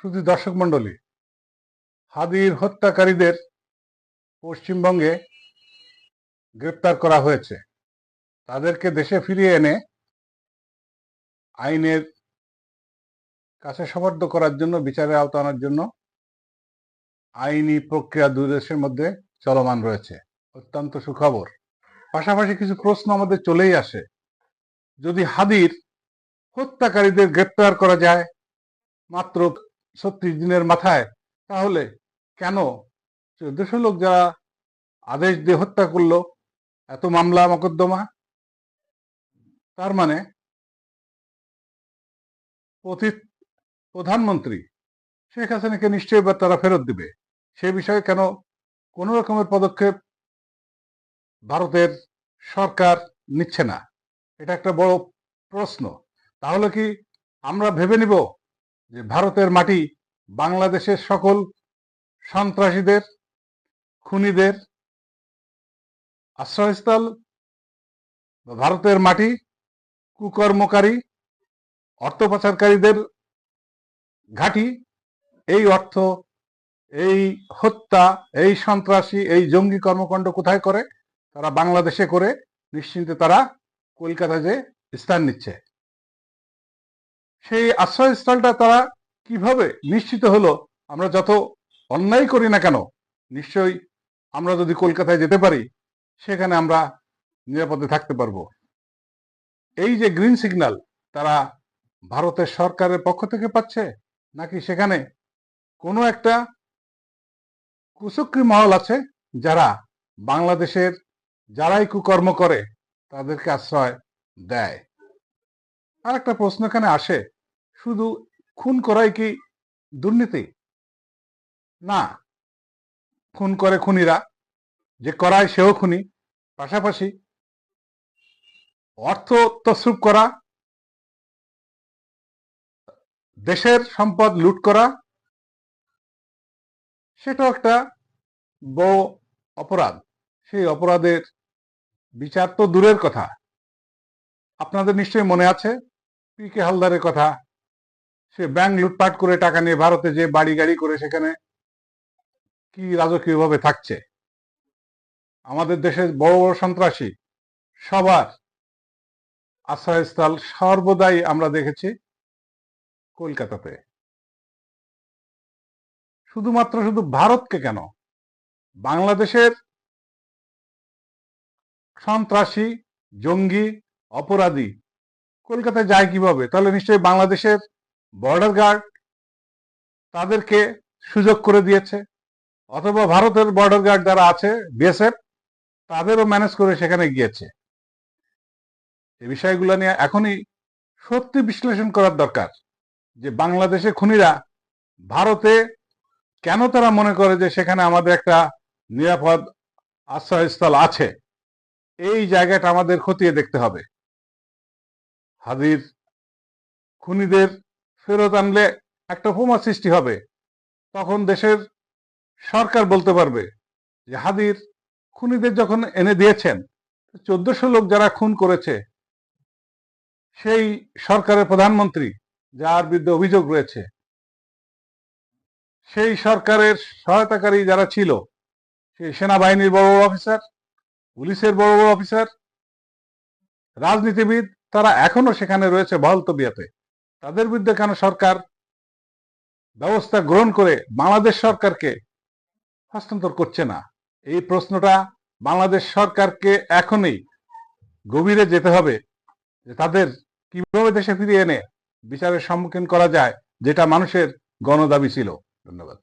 শুধু দর্শক মণ্ডলী, হাদির হত্যাকারীদের পশ্চিমবঙ্গে গ্রেপ্তার করা হয়েছে। তাদেরকে দেশে ফিরিয়ে এনে আইনের কাছে সোপর্দ করার জন্য, বিচারের আওতা আনার জন্য আইনি প্রক্রিয়া দুই দেশের মধ্যে চলমান রয়েছে। অত্যন্ত সুখবর। পাশাপাশি কিছু প্রশ্ন আমাদের চলেই আসে। যদি হাদির হত্যাকারীদের গ্রেপ্তার করা যায় মাত্র 36 দিনের মাথায়, তাহলে কেন 1400 লোক যারা আদেশ দিয়ে হত্যা করলো এত মামলা মকদ্দমা? তার মানে প্রধানমন্ত্রী শেখ হাসিনাকে নিশ্চয়ই এবার তারা ফেরত দিবে। সে বিষয়ে কেন কোনো রকমের পদক্ষেপ ভারতের সরকার নিচ্ছে না? এটা একটা বড় প্রশ্ন। তাহলে কি আমরা ভেবে নিব যে ভারতের মাটি বাংলাদেশের সকল সন্ত্রাসীদের, খুনিদের আশ্রয়স্থল? ভারতের মাটি কুকর্মকারী, অর্থ পাচারকারীদের ঘাঁটি? এই অর্থ, এই হত্যা, এই সন্ত্রাসী, এই জঙ্গি কর্মকাণ্ড কোথায় করে? তারা বাংলাদেশে করে নিশ্চিন্তে তারা কলকাতায় যে স্থান নিচ্ছে। সেই আশ্রয়স্থলটা তারা কিভাবে নিশ্চিত হলো? আমরা যত অন্যায় করি না কেন, নিশ্চয়ই আমরা যদি কলকাতায় যেতে পারি, সেখানে আমরা নিরাপদে থাকতে পারবো। এই যে গ্রিন সিগন্যাল, তারা ভারতের সরকারের পক্ষ থেকে পাচ্ছে, নাকি সেখানে কোনো একটা কুচক্রী মহল আছে যারা বাংলাদেশের যারাই কুকর্ম করে তাদেরকে আশ্রয় দেয়? আর একটা প্রশ্ন এখানে আসে, শুধু খুন করাই কি দুর্নীতি? না, খুন করে খুনিরা, যে করায় সেও খুনি। পাশাপাশি অর্থ তছরূপ করা, দেশের সম্পদ লুট করা, সেটাও একটা বড় অপরাধ। সেই অপরাধের বিচার তো দূরের কথা। আপনাদের নিশ্চয়ই মনে আছে পি.কে. হালদারের কথা। সে ব্যাংক লুটপাট করে টাকা নিয়ে ভারতে যে বাড়ি গাড়ি করে সেখানে কি রাজকীয়ভাবে থাকছে। আমাদের দেশের বড় বড় সন্ত্রাসী সবার আশ্রয়স্থল সর্বদাই আমরা দেখেছি কলকাতাতে। শুধুমাত্র শুধু ভারতকে কেন, বাংলাদেশের সন্ত্রাসী, জঙ্গি, অপরাধী কলকাতায় যায় কিভাবে? তাহলে নিশ্চয়ই বাংলাদেশের বর্ডার গার্ড তাদেরকে সুযোগ করে দিয়েছে, অথবা ভারতের বর্ডার গার্ড যারা আছে, বিএসএফ, তাদেরও ম্যানেজ করে সেখানে গিয়েছে। এই বিষয়গুলো নিয়ে এখনই সত্যি বিশ্লেষণ করার দরকার যে বাংলাদেশে খুনিরা ভারতে কেন তারা মনে করে যে সেখানে আমাদের একটা নিরাপদ আশ্রয়স্থল আছে। এই জায়গাটা আমাদের খতিয়ে দেখতে হবে। হাদির খুনিদের ফেরত আনলে একটা উপমা সৃষ্টি হবে। তখন দেশের সরকার বলতে পারবে যে হাদির খুনিদের যখন এনে দিয়েছেন, 1400 লোক যারা খুন করেছে, সেই সরকারের প্রধানমন্ত্রী যার বিরুদ্ধে অভিযোগ রয়েছে, সেই সরকারের সহায়তাকারী যারা ছিল, সেই সেনাবাহিনীর বড় বড় অফিসার, পুলিশের বড় বড় অফিসার, রাজনীতিবিদ, তারা এখনো সেখানে রয়েছে বহাল তবিয়তে। তাদের বিরুদ্ধে কেন সরকার ব্যবস্থা গ্রহণ করে বাংলাদেশ সরকারকে হস্তান্তর করছে না? এই প্রশ্নটা বাংলাদেশ সরকারকে এখনই গভীরে যেতে হবে যে তাদের কিভাবে দেশে ফিরিয়ে এনে বিচারের সম্মুখীন করা যায়, যেটা মানুষের গণদাবি ছিল। ধন্যবাদ।